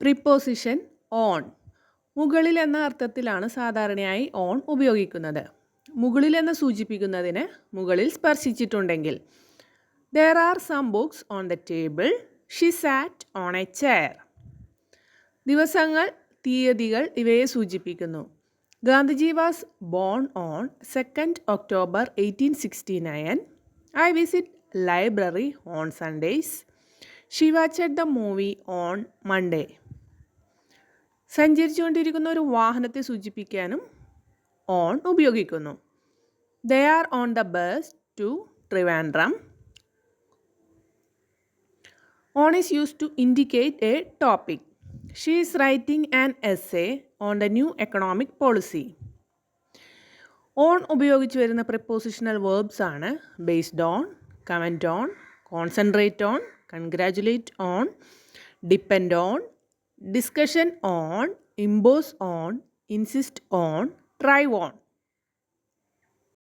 Preposition on. മുകളിൽ എന്ന അർത്ഥത്തിലാണ് സാധാരണയായി ഓൺ ഉപയോഗിക്കുന്നത്. മുകളിൽ എന്ന് സൂചിപ്പിക്കുന്നതിന് മുകളിൽ സ്പർശിച്ചിട്ടുണ്ടെങ്കിൽ. There are some books on the table. She sat on a chair. ദിവസങ്ങൾ, തീയതികൾ ഇവയെ സൂചിപ്പിക്കുന്നു. Gandhiji was born on 2nd October 1869. I visit library on Sundays. She watched the movie on Monday. സഞ്ചരിച്ചുകൊണ്ടിരിക്കുന്ന ഒരു വാഹനത്തെ സൂചിപ്പിക്കാനും ഓൺ ഉപയോഗിക്കുന്നു. They are on the bus to Trivandrum. On is used to indicate a topic. She is writing an essay on the new economic policy. On ഉപയോഗിച്ച് വരുന്ന prepositional verbs ആണ് based on, comment on, concentrate on, congratulate on, depend on, discussion on, impose on, insist on, thrive on.